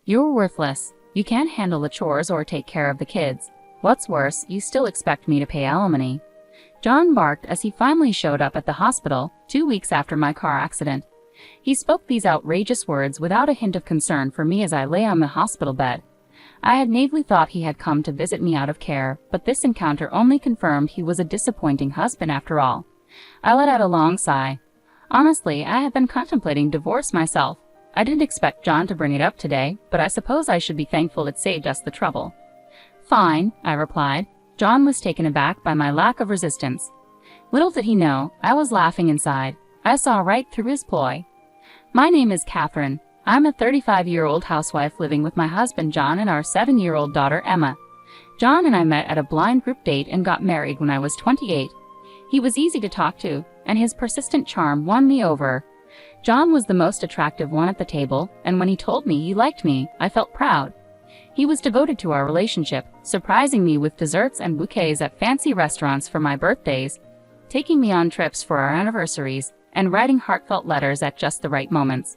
You're worthless. You can't handle the chores or take care of the kids. What's worse, you still expect me to pay alimony." John barked as he finally showed up at the hospital 2 weeks after my car accident. He spoke these outrageous words without a hint of concern for me as I lay on the hospital bed. I had naively thought he had come to visit me out of care, but this encounter only confirmed he was a disappointing husband after all. I let out a long sigh. Honestly, I had been contemplating divorce myself. I didn't expect John to bring it up today, but I suppose I should be thankful it saved us the trouble. "Fine," I replied. John was taken aback by my lack of resistance. Little did he know, I was laughing inside. I saw right through his ploy. "My name is Catherine. I'm a 35-year-old housewife living with my husband John and our 7-year-old daughter Emma. John and I met at a blind group date and got married when I was 28. He was easy to talk to, and his persistent charm won me over. John was the most attractive one at the table, and when he told me he liked me, I felt proud. He was devoted to our relationship, surprising me with desserts and bouquets at fancy restaurants for my birthdays, taking me on trips for our anniversaries, and writing heartfelt letters at just the right moments.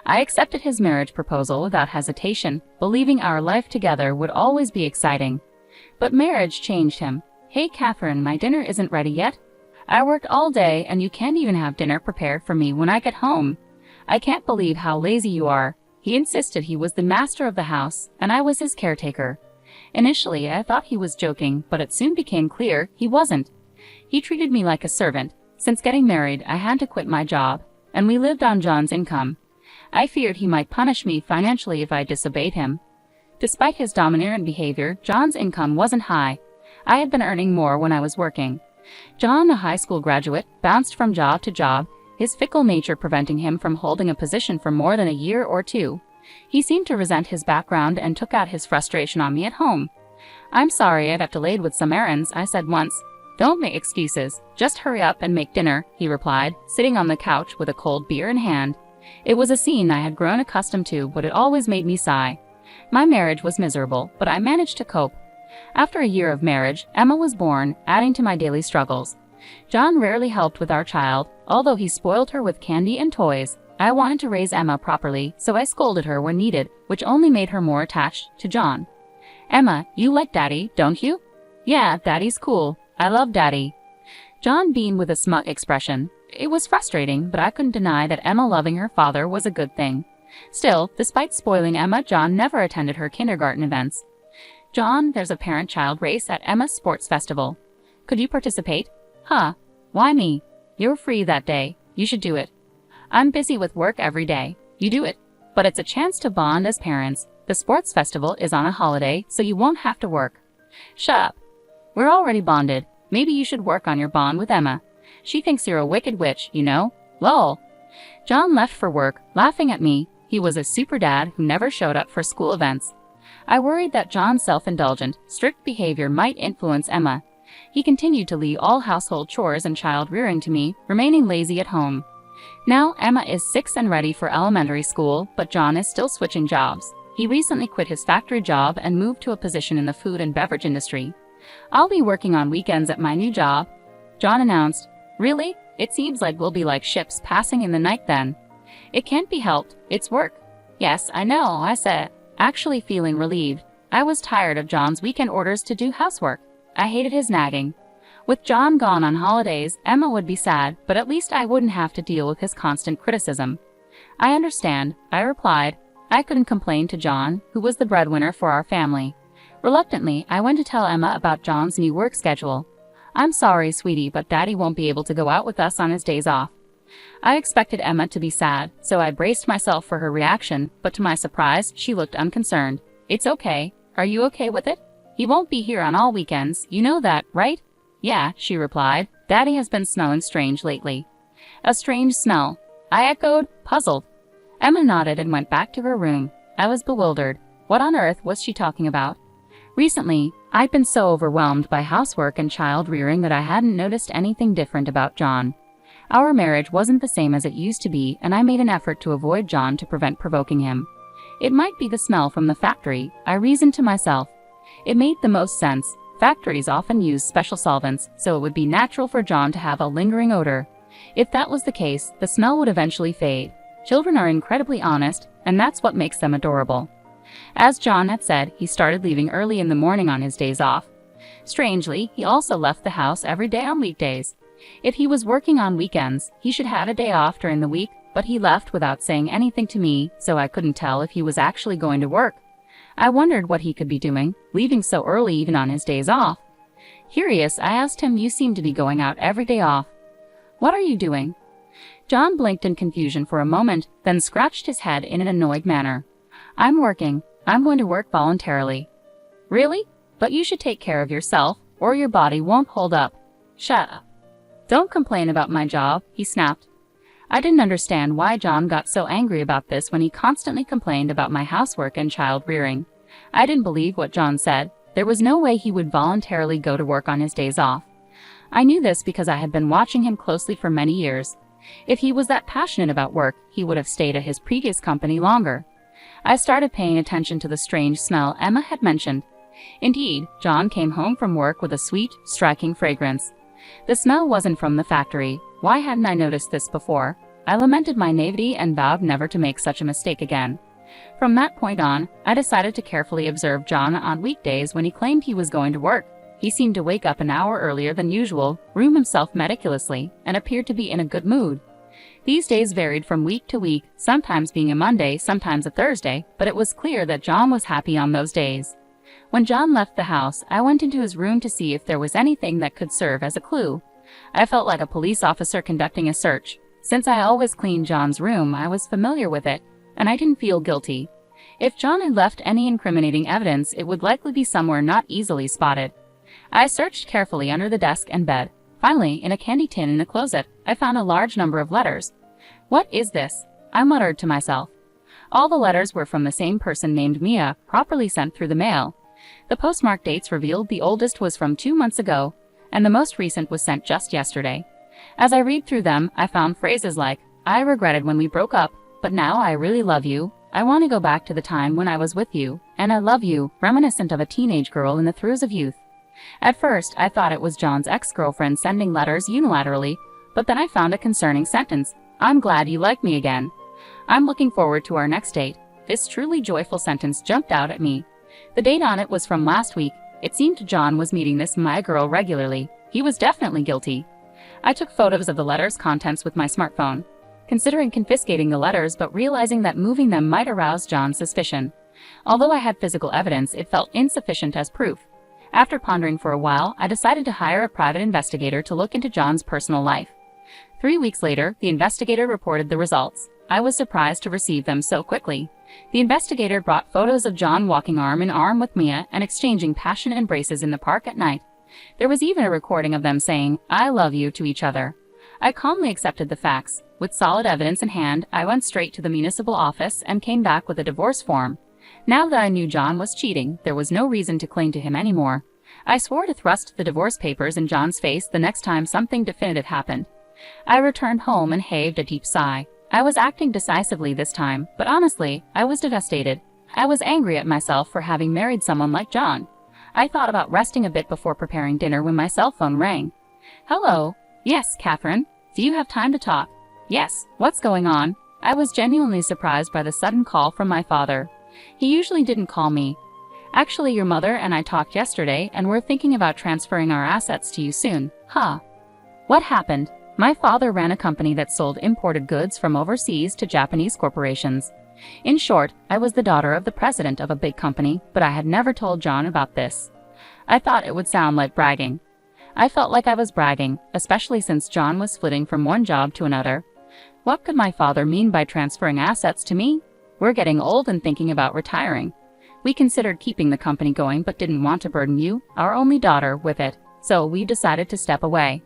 I accepted his marriage proposal without hesitation, believing our life together would always be exciting. But marriage changed him. "Hey Catherine, my dinner isn't ready yet. I worked all day and you can't even have dinner prepared for me when I get home. I can't believe how lazy you are." He insisted he was the master of the house, and I was his caretaker. Initially, I thought he was joking, but it soon became clear he wasn't. He treated me like a servant. Since getting married, I had to quit my job, and we lived on John's income. I feared he might punish me financially if I disobeyed him. Despite his domineering behavior, John's income wasn't high. I had been earning more when I was working. John, a high school graduate, bounced from job to job, his fickle nature preventing him from holding a position for more than a year or two. He seemed to resent his background and took out his frustration on me at home. "I'm sorry I've delayed with some errands," I said once. "Don't make excuses. Just hurry up and make dinner," he replied, sitting on the couch with a cold beer in hand. It was a scene I had grown accustomed to, but it always made me sigh. My marriage was miserable, but I managed to cope. After a year of marriage, Emma was born, adding to my daily struggles. John rarely helped with our child, although he spoiled her with candy and toys. I wanted to raise Emma properly, so I scolded her when needed, which only made her more attached to John. "Emma, you like Daddy, don't you?" "Yeah, Daddy's cool. I love Daddy." John beamed with a smug expression. It was frustrating, but I couldn't deny that Emma loving her father was a good thing. Still, despite spoiling Emma, John never attended her kindergarten events. "John, there's a parent-child race at Emma's sports festival. Could you participate?" "Huh? Why me? You're free that day. You should do it." "I'm busy with work every day." "You do it. But it's a chance to bond as parents. The sports festival is on a holiday, so you won't have to work." "Shut up. We're already bonded. Maybe you should work on your bond with Emma. She thinks you're a wicked witch, you know. Lol." John left for work, laughing at me. He was a super dad who never showed up for school events. I worried that John's self-indulgent, strict behavior might influence Emma. He continued to leave all household chores and child-rearing to me, remaining lazy at home. Now Emma is 6 and ready for elementary school, but John is still switching jobs. He recently quit his factory job and moved to a position in the food and beverage industry. "I'll be working on weekends at my new job," John announced. "Really? It seems like we'll be like ships passing in the night then." "It can't be helped. It's work." "Yes, I know," I said, actually feeling relieved. I was tired of John's weekend orders to do housework. I hated his nagging. With John gone on holidays, Emma would be sad, but at least I wouldn't have to deal with his constant criticism. "I understand," I replied. I couldn't complain to John, who was the breadwinner for our family. Reluctantly, I went to tell Emma about John's new work schedule. "I'm sorry, sweetie, but Daddy won't be able to go out with us on his days off." I expected Emma to be sad, so I braced myself for her reaction, but to my surprise, she looked unconcerned. "It's okay. Are you okay with it? He won't be here on all weekends, you know that, right?" "Yeah," she replied. "Daddy has been smelling strange lately." "A strange smell?" I echoed, puzzled. Emma nodded and went back to her room. I was bewildered. What on earth was she talking about? Recently, I'd been so overwhelmed by housework and child-rearing that I hadn't noticed anything different about John. Our marriage wasn't the same as it used to be, and I made an effort to avoid John to prevent provoking him. It might be the smell from the factory, I reasoned to myself. It made the most sense. Factories often use special solvents, so it would be natural for John to have a lingering odor. If that was the case, the smell would eventually fade. Children are incredibly honest, and that's what makes them adorable. As John had said, he started leaving early in the morning on his days off. Strangely, he also left the house every day on weekdays. If he was working on weekends, he should have a day off during the week, but he left without saying anything to me, so I couldn't tell if he was actually going to work. I wondered what he could be doing, leaving so early even on his days off. Curious, I asked him, "You seem to be going out every day off. What are you doing?" John blinked in confusion for a moment, then scratched his head in an annoyed manner. "I'm working. I'm going to work voluntarily." "Really? But you should take care of yourself, or your body won't hold up." "Shut up. Don't complain about my job," he snapped. I didn't understand why John got so angry about this when he constantly complained about my housework and child rearing. I didn't believe what John said. There was no way he would voluntarily go to work on his days off. I knew this because I had been watching him closely for many years. If he was that passionate about work, he would have stayed at his previous company longer. I started paying attention to the strange smell Emma had mentioned. Indeed, John came home from work with a sweet, striking fragrance. The smell wasn't from the factory. Why hadn't I noticed this before? I lamented my naivety and vowed never to make such a mistake again. From that point on, I decided to carefully observe John on weekdays when he claimed he was going to work. He seemed to wake up an hour earlier than usual, groom himself meticulously, and appeared to be in a good mood. These days varied from week to week, sometimes being a Monday, sometimes a Thursday, but it was clear that John was happy on those days. When John left the house, I went into his room to see if there was anything that could serve as a clue. I felt like a police officer conducting a search. Since I always cleaned John's room, I was familiar with it, and I didn't feel guilty. If John had left any incriminating evidence, it would likely be somewhere not easily spotted. I searched carefully under the desk and bed. Finally, in a candy tin in the closet, I found a large number of letters. "What is this?" I muttered to myself. All the letters were from the same person named Mia, properly sent through the mail. The postmark dates revealed the oldest was from 2 months ago, and the most recent was sent just yesterday. As I read through them, I found phrases like, "I regretted when we broke up, but now I really love you. I want to go back to the time when I was with you, and I love you," reminiscent of a teenage girl in the throes of youth. At first, I thought it was John's ex-girlfriend sending letters unilaterally, but then I found a concerning sentence. "I'm glad you like me again. I'm looking forward to our next date." This truly joyful sentence jumped out at me. The date on it was from last week. It seemed John was meeting this my girl regularly. He was definitely guilty. I took photos of the letters' contents with my smartphone, considering confiscating the letters but realizing that moving them might arouse John's suspicion. Although I had physical evidence, it felt insufficient as proof. After pondering for a while, I decided to hire a private investigator to look into John's personal life. 3 weeks later, the investigator reported the results. I was surprised to receive them so quickly. The investigator brought photos of John walking arm in arm with Mia and exchanging passionate embraces in the park at night. There was even a recording of them saying, "I love you" to each other. I calmly accepted the facts. With solid evidence in hand, I went straight to the municipal office and came back with a divorce form. Now that I knew John was cheating, there was no reason to cling to him anymore. I swore to thrust the divorce papers in John's face the next time something definitive happened. I returned home and heaved a deep sigh. I was acting decisively this time, but honestly, I was devastated. I was angry at myself for having married someone like John. I thought about resting a bit before preparing dinner when my cell phone rang. "Hello." "Yes, Catherine. Do you have time to talk?" "Yes. What's going on?" I was genuinely surprised by the sudden call from my father. He usually didn't call me. "Actually, your mother and I talked yesterday, and we're thinking about transferring our assets to you soon." "Huh. What happened?" My father ran a company that sold imported goods from overseas to Japanese corporations. In short, I was the daughter of the president of a big company, but I had never told John about this. I thought it would sound like bragging. I felt like I was bragging, especially since John was flitting from one job to another. What could my father mean by transferring assets to me? We're getting old and thinking about retiring. We considered keeping the company going but didn't want to burden you, our only daughter, with it, so we decided to step away.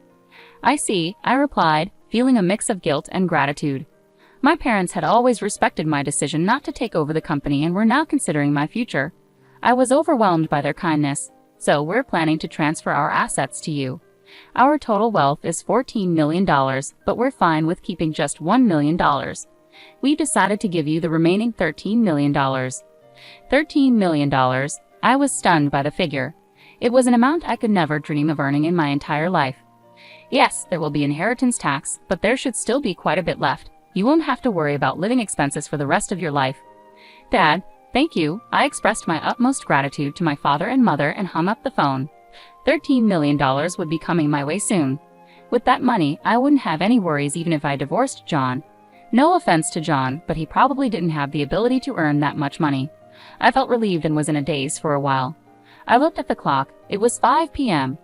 "I see," I replied, feeling a mix of guilt and gratitude. My parents had always respected my decision not to take over the company and were now considering my future. I was overwhelmed by their kindness. "So we're planning to transfer our assets to you. Our total wealth is $14 million, but we're fine with keeping just $1 million. We decided to give you the remaining $13 million. $13 million. I was stunned by the figure. It was an amount I could never dream of earning in my entire life. "Yes, there will be inheritance tax, but there should still be quite a bit left. You won't have to worry about living expenses for the rest of your life." "Dad, Thank you. I expressed my utmost gratitude to my father and mother and hung up the phone. $13 million would be coming my way soon. With that money, I wouldn't have any worries even if I divorced John. No offense to John, but he probably didn't have the ability to earn that much money. I felt relieved and was in a daze for a while. I looked at the clock. It was 5 p.m.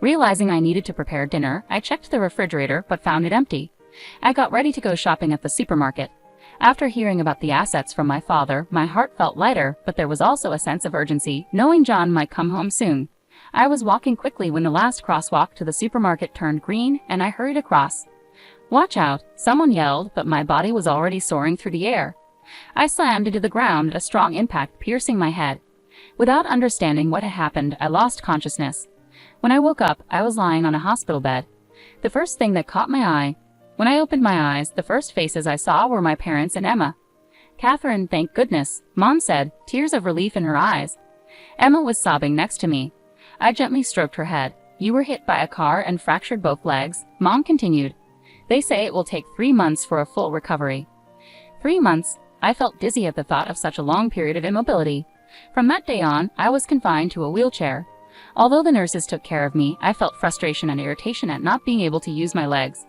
Realizing I needed to prepare dinner, I checked the refrigerator but found it empty. I got ready to go shopping at the supermarket. After hearing about the assets from my father, my heart felt lighter, but there was also a sense of urgency, knowing John might come home soon. I was walking quickly when the last crosswalk to the supermarket turned green, and I hurried across. "Watch out," someone yelled, but my body was already soaring through the air. I slammed into the ground, a strong impact piercing my head. Without understanding what had happened, I lost consciousness. When I woke up, I was lying on a hospital bed. The first thing that caught my eye. When I opened my eyes, the first faces I saw were my parents and Emma. "Catherine, thank goodness," Mom said, tears of relief in her eyes. Emma was sobbing next to me. I gently stroked her head. "You were hit by a car and fractured both legs," Mom continued. "They say it will take 3 months for a full recovery." 3 months? I felt dizzy at the thought of such a long period of immobility. From that day on, I was confined to a wheelchair. Although the nurses took care of me, I felt frustration and irritation at not being able to use my legs.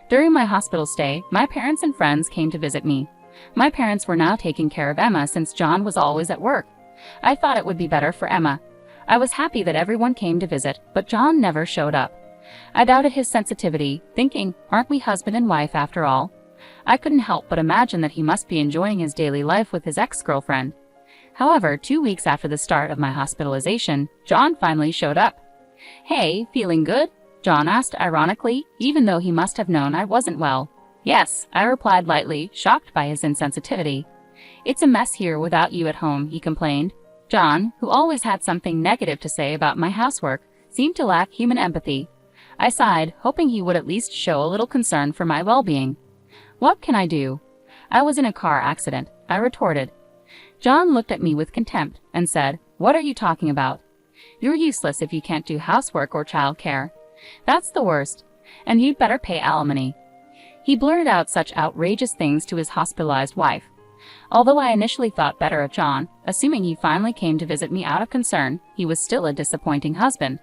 During my hospital stay, my parents and friends came to visit me. My parents were now taking care of Emma since John was always at work. I thought it would be better for Emma. I was happy that everyone came to visit, but John never showed up. I doubted his sensitivity, thinking, aren't we husband and wife after all? I couldn't help but imagine that he must be enjoying his daily life with his ex-girlfriend. However, 2 weeks after the start of my hospitalization, John finally showed up. "Hey, feeling good?" John asked ironically, even though he must have known I wasn't well. "Yes," I replied lightly, shocked by his insensitivity. "It's a mess here without you at home," he complained. John, who always had something negative to say about my housework, seemed to lack human empathy. I sighed, hoping he would at least show a little concern for my well-being. "What can I do?" "I was in a car accident," I retorted. John looked at me with contempt and said, "What are you talking about? You're useless if you can't do housework or childcare. That's the worst. And you'd better pay alimony." He blurted out such outrageous things to his hospitalized wife. Although I initially thought better of John, assuming he finally came to visit me out of concern, he was still a disappointing husband.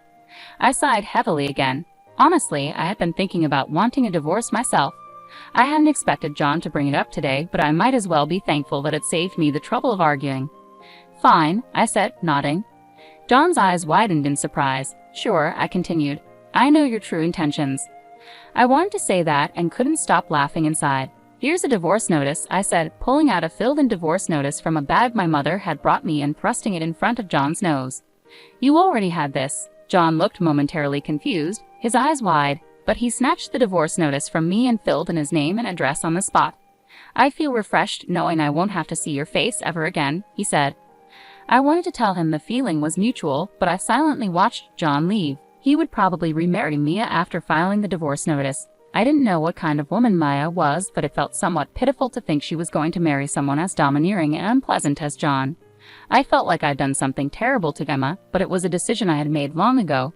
I sighed heavily again. Honestly, I had been thinking about wanting a divorce myself. I hadn't expected John to bring it up today, but I might as well be thankful that it saved me the trouble of arguing. "Fine," I said, nodding. John's eyes widened in surprise. "Sure," I continued. "I know your true intentions." I wanted to say that and couldn't stop laughing inside. "Here's a divorce notice," I said, pulling out a filled-in divorce notice from a bag my mother had brought me and thrusting it in front of John's nose. "You already had this." John looked momentarily confused, his eyes wide, but he snatched the divorce notice from me and filled in his name and address on the spot. "I feel refreshed knowing I won't have to see your face ever again," he said. I wanted to tell him the feeling was mutual, but I silently watched John leave. He would probably remarry Mia after filing the divorce notice. I didn't know what kind of woman Maya was, but it felt somewhat pitiful to think she was going to marry someone as domineering and unpleasant as John. I felt like I'd done something terrible to Emma, but it was a decision I had made long ago.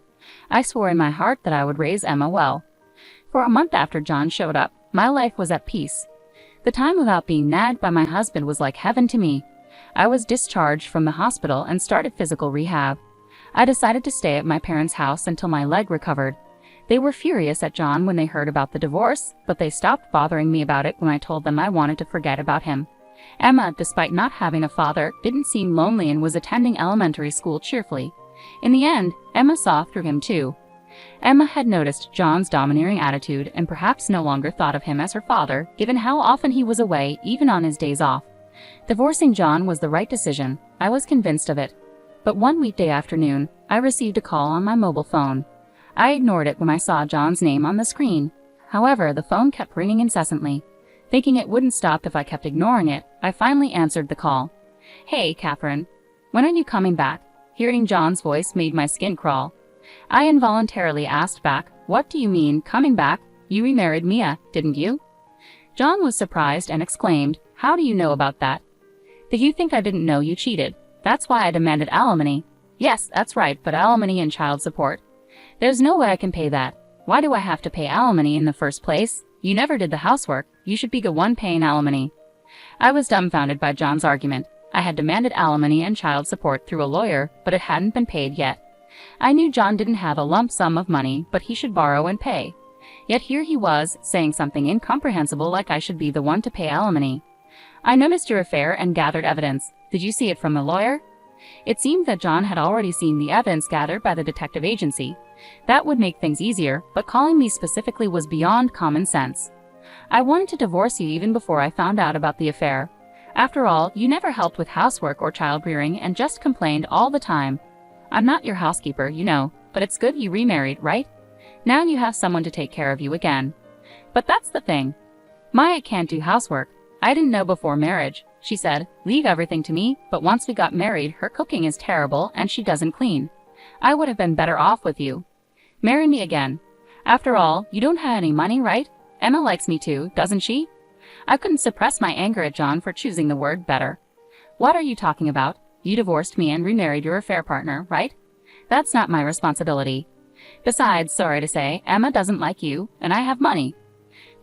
I swore in my heart that I would raise Emma well. For a month after John showed up, my life was at peace. The time without being nagged by my husband was like heaven to me. I was discharged from the hospital and started physical rehab. I decided to stay at my parents' house until my leg recovered. They were furious at John when they heard about the divorce, but they stopped bothering me about it when I told them I wanted to forget about him. Emma, despite not having a father, didn't seem lonely and was attending elementary school cheerfully. In the end, Emma saw through him too. Emma had noticed John's domineering attitude and perhaps no longer thought of him as her father, given how often he was away, even on his days off. Divorcing John was the right decision. I was convinced of it. But one weekday afternoon, I received a call on my mobile phone. I ignored it when I saw John's name on the screen. However, the phone kept ringing incessantly. Thinking it wouldn't stop if I kept ignoring it, I finally answered the call. "Hey, Catherine. When are you coming back?" Hearing John's voice made my skin crawl. I involuntarily asked back, "What do you mean, coming back? You remarried Mia, didn't you?" John was surprised and exclaimed, "How do you know about that?" "Did you think I didn't know you cheated? That's why I demanded alimony." "Yes, that's right, but alimony and child support. There's no way I can pay that. Why do I have to pay alimony in the first place? You never did the housework. You should be the one paying alimony." I was dumbfounded by John's argument. I had demanded alimony and child support through a lawyer, but it hadn't been paid yet. I knew John didn't have a lump sum of money, but he should borrow and pay. Yet here he was, saying something incomprehensible like I should be the one to pay alimony. I noticed your affair and gathered evidence. Did you see it from the lawyer? It seemed that John had already seen the evidence gathered by the detective agency. That would make things easier, but calling me specifically was beyond common sense. I wanted to divorce you even before I found out about the affair. After all, you never helped with housework or child-rearing and just complained all the time. I'm not your housekeeper, you know, but it's good you remarried, right? Now you have someone to take care of you again. But that's the thing. Maya can't do housework. I didn't know before marriage. She said, leave everything to me, but once we got married, her cooking is terrible and she doesn't clean. I would have been better off with you. Marry me again. After all, you don't have any money, right? Emma likes me too, doesn't she? I couldn't suppress my anger at John for choosing the word better. What are you talking about? You divorced me and remarried your affair partner, right? That's not my responsibility. Besides, sorry to say, Emma doesn't like you, and I have money.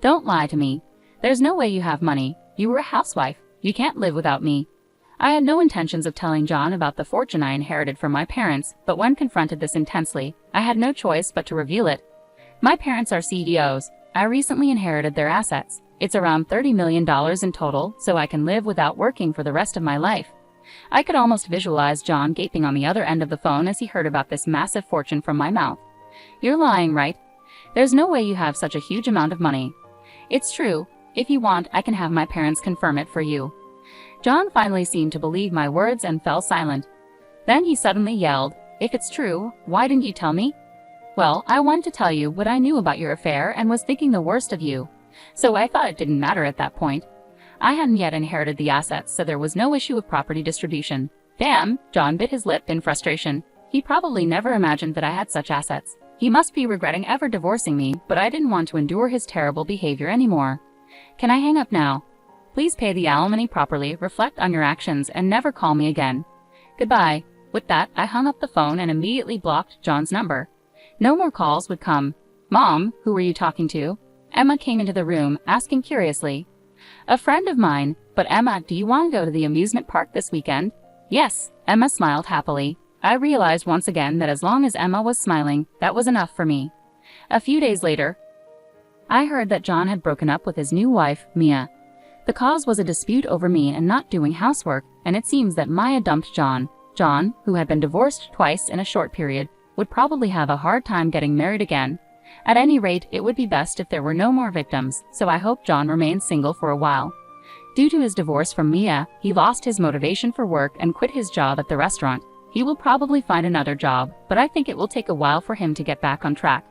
Don't lie to me. There's no way you have money. You were a housewife. You can't live without me. I had no intentions of telling John about the fortune I inherited from my parents, but when confronted this intensely, I had no choice but to reveal it. My parents are CEOs. I recently inherited their assets. It's around $30 million in total, so I can live without working for the rest of my life. I could almost visualize John gaping on the other end of the phone as he heard about this massive fortune from my mouth. You're lying, right? There's no way you have such a huge amount of money. It's true. If you want, I can have my parents confirm it for you. John finally seemed to believe my words and fell silent. Then he suddenly yelled, if it's true, why didn't you tell me? Well, I wanted to tell you what I knew about your affair and was thinking the worst of you. So I thought it didn't matter at that point. I hadn't yet inherited the assets, so there was no issue of property distribution. Damn, John bit his lip in frustration. He probably never imagined that I had such assets. He must be regretting ever divorcing me, but I didn't want to endure his terrible behavior anymore. Can I hang up now? Please pay the alimony properly, reflect on your actions, and never call me again. Goodbye. With that, I hung up the phone and immediately blocked John's number. No more calls would come. Mom, who were you talking to? Emma came into the room, asking curiously. A friend of mine, but Emma, do you want to go to the amusement park this weekend? Yes, Emma smiled happily. I realized once again that as long as Emma was smiling, that was enough for me. A few days later, I heard that John had broken up with his new wife, Mia. The cause was a dispute over me and not doing housework, and it seems that Maya dumped John. John, who had been divorced twice in a short period, would probably have a hard time getting married again. At any rate, it would be best if there were no more victims, so I hope John remains single for a while. Due to his divorce from Mia, he lost his motivation for work and quit his job at the restaurant. He will probably find another job, but I think it will take a while for him to get back on track.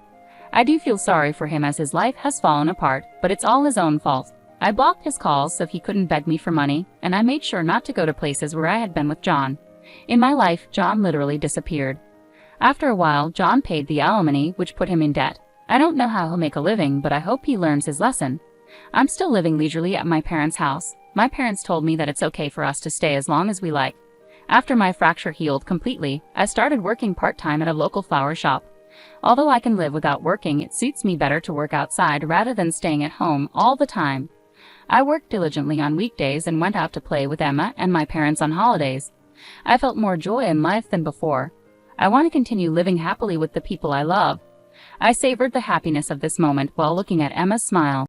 I do feel sorry for him as his life has fallen apart, but it's all his own fault. I blocked his calls so he couldn't beg me for money, and I made sure not to go to places where I had been with John. In my life, John literally disappeared. After a while, John paid the alimony, which put him in debt. I don't know how he'll make a living, but I hope he learns his lesson. I'm still living leisurely at my parents' house. My parents told me that it's okay for us to stay as long as we like. After my fracture healed completely, I started working part-time at a local flower shop. Although I can live without working, it suits me better to work outside rather than staying at home all the time. I worked diligently on weekdays and went out to play with Emma and my parents on holidays. I felt more joy in life than before. I want to continue living happily with the people I love. I savored the happiness of this moment while looking at Emma's smile.